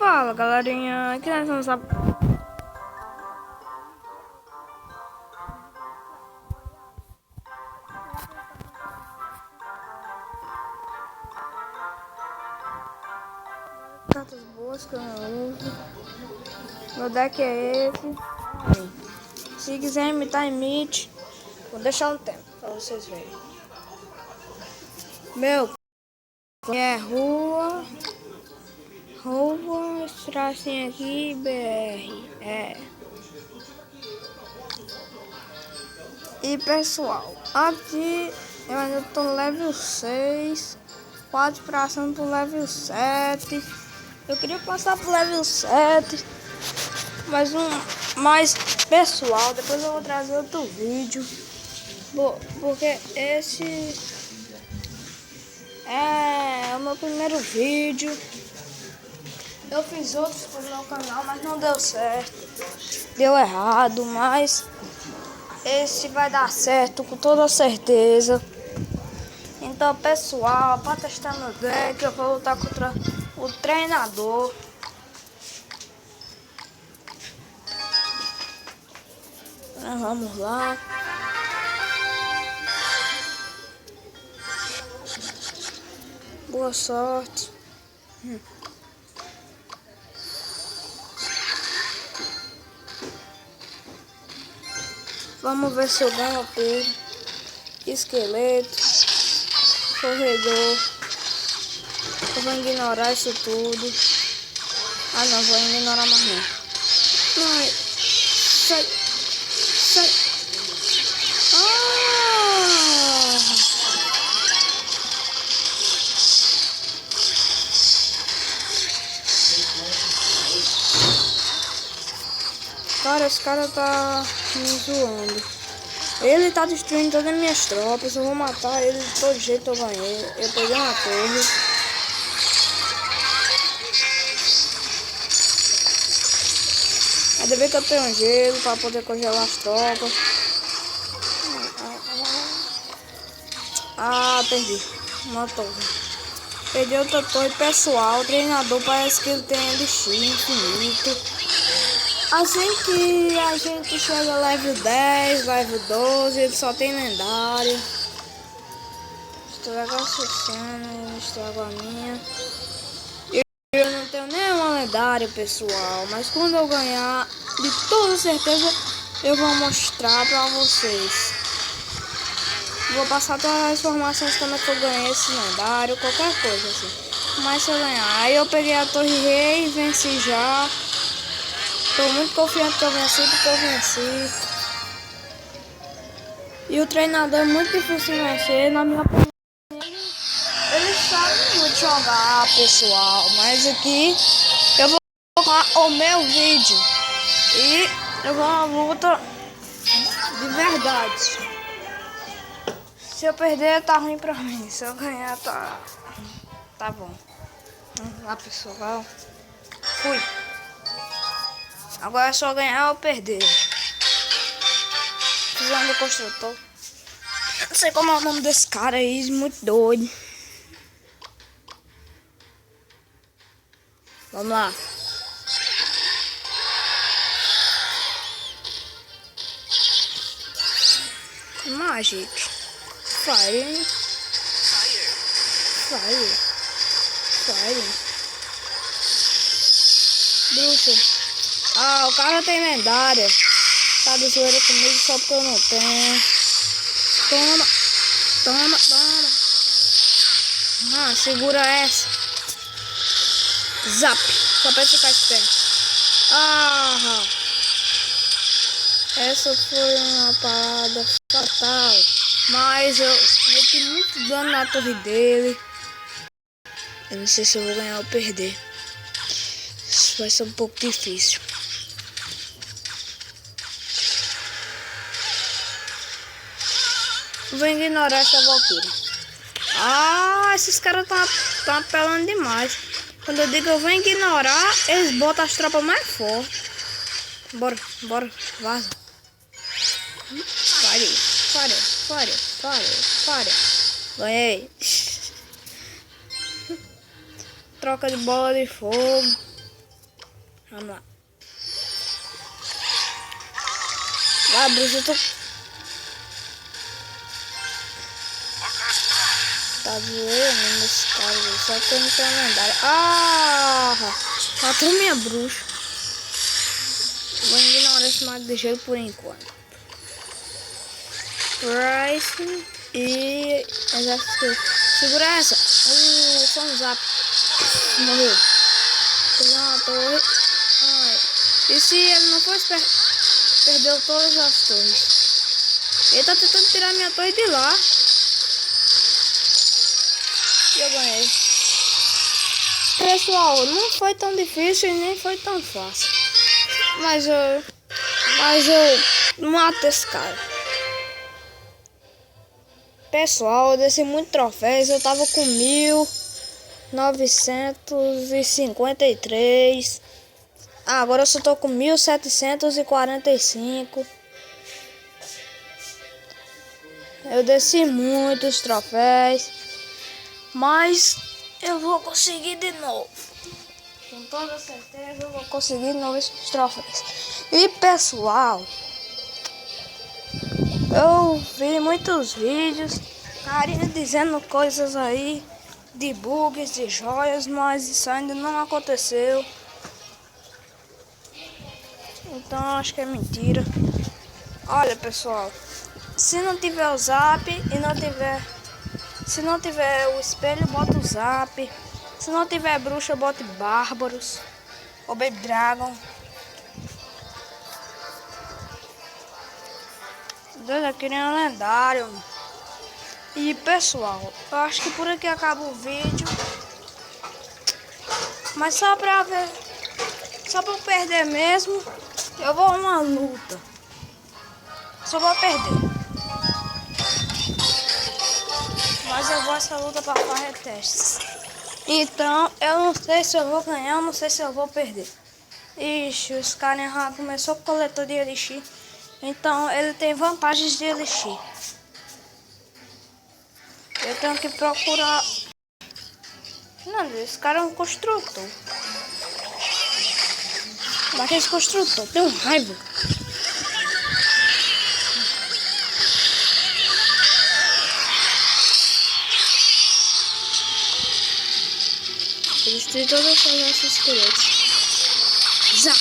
Fala galerinha, aqui nós vamos cartas boas que eu não uso. Meu deck é esse. Se quiser imitar, imite. Vou deixar um tempo pra vocês verem. Meu é rua, esse tracinho aqui, BR. E pessoal, aqui eu ainda tô no level 6, quase passando pro level 7. Eu queria passar pro level 7, mas mais pessoal, depois eu vou trazer outro vídeo. Porque esse é o meu primeiro vídeo. Eu fiz outros pro meu canal, mas não deu certo. Deu errado, mas esse vai dar certo com toda certeza. Então pessoal, para testar meu deck, eu vou lutar contra o treinador. Vamos lá. Boa sorte. Vamos ver se eu ganho ou perco. Esqueleto. Corredor. Eu vou ignorar isso tudo. Ah não, vou ignorar mais não. Ai, sai. Cara, esse cara tá me zoando. Ele tá destruindo todas as minhas tropas. Eu vou matar ele de todo jeito. Eu ganhei. Eu peguei uma torre. Ainda bem que eu tenho um gelo pra poder congelar as tropas. Ah, perdi. Uma torre. Perdi outra torre. Pessoal, o treinador parece que ele tem elixir infinito. Assim que a gente chega level 10, level 12, ele só tem lendário. Estraga a Susana, estraga a minha. Eu não tenho nenhuma lendária, pessoal. Mas quando eu ganhar, de toda certeza, eu vou mostrar pra vocês. Vou passar todas as informações como é que eu ganhei esse lendário, qualquer coisa assim. Mas se eu ganhar, aí eu peguei a torre rei e venci já. Tô muito confiante que eu venci, porque eu venci. E o treinador é muito difícil de vencer, na minha opinião. Ele sabe muito jogar, pessoal. Mas aqui eu vou colocar o meu vídeo. E eu vou uma luta de verdade. Se eu perder, tá ruim pra mim. Se eu ganhar, tá bom. Vamos lá, pessoal. Fui. Agora é só ganhar ou perder. Precisando do construtor. Não sei como é o nome desse cara aí, muito doido. Vamos lá. Magic. Fire. Bruxa. Ah, o cara tem lendária. Tá de zoeira comigo só porque eu não tenho. Toma. Ah, segura essa. Zap. Só pra ficar esperto. Ah, essa foi uma parada fatal. Mas eu meti muito dano na torre dele. Eu não sei se eu vou ganhar ou perder. Isso vai ser um pouco difícil. Vou ignorar essa Valkyria. Ah, esses caras tão apelando demais. Quando eu digo eu vou ignorar, eles botam as tropas mais fortes. Bora, vaza. Fare. Ganhei. Troca de bola de fogo. Vamos lá. Vai, bruxa, eu tô... Tá doendo nesse cara, só que eu não tenho lendário. Ah! Matou minha bruxa. Vou ignorar esse mago de gelo por enquanto. Price e... Exército. Segura essa. Só um zap. Morreu. Peguei uma torre. Ai. E se ele não for esperto, perdeu todas as torres. Ele tá tentando tirar minha torre de lá. E eu ganhei. Pessoal, não foi tão difícil e nem foi tão fácil. Mas eu mato esse cara. Pessoal, eu desci muito troféus. Eu tava com 1953. Agora eu só tô com 1745. Eu desci muitos troféus. Mas eu vou conseguir de novo. Com toda certeza eu vou conseguir de novo esses troféus. E pessoal, eu vi muitos vídeos, carinha dizendo coisas aí de bugs, de joias, mas isso ainda não aconteceu. Então acho que é mentira. Olha pessoal, se não tiver o zap e não tiver... Se não tiver o espelho, bota o zap. Se não tiver bruxa, bota bárbaros. Ou baby dragon. Deus, eu queria um lendário. E pessoal, eu acho que por aqui acaba o vídeo. Mas só pra ver, só pra eu perder mesmo, eu vou a uma luta. Só vou perder. Mas eu vou essa luta para fazer testes. Então, eu não sei se eu vou ganhar, eu não sei se eu vou perder. Ixi, os caras já começou com o coletor de elixir. Então, ele tem vantagens de elixir. Eu tenho que procurar... Não, esse cara é um construtor. Bate esse construtor, tem um raiva. Eu destruí todos os nossos esqueletos. Zap!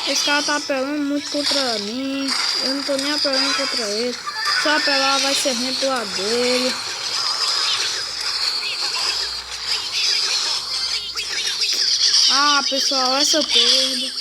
Esse cara tá apelando muito contra mim. Eu não tô nem apelando contra ele. Se eu apelar, vai ser ruim pro lado dele. Ah, pessoal, essa eu perdo.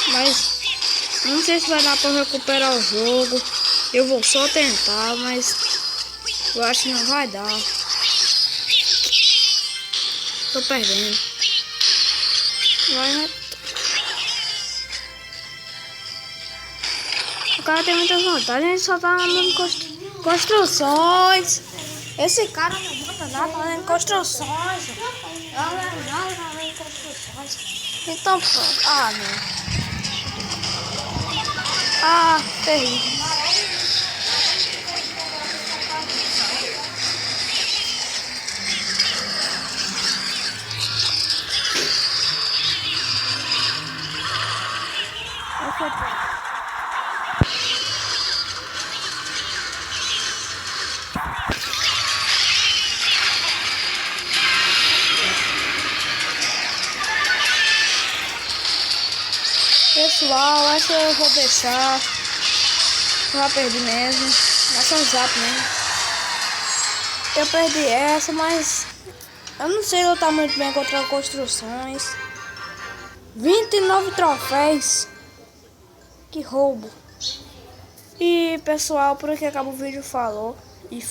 Mas não sei se vai dar pra recuperar o jogo. Eu vou só tentar, mas eu acho que não vai dar. Tô perdendo. Vai. O cara tem muitas vantagens, ele só tá andando construções. Esse cara não manda nada, tá andando construções. Então pronto. Ah, não. Ah, terrível. Pessoal, essa eu vou deixar. Eu já perdi mesmo. Essa é um zap mesmo. Eu perdi essa, mas eu não sei lutar muito bem contra construções. 29 troféus. Que roubo. E pessoal, por aqui acaba o vídeo, falou e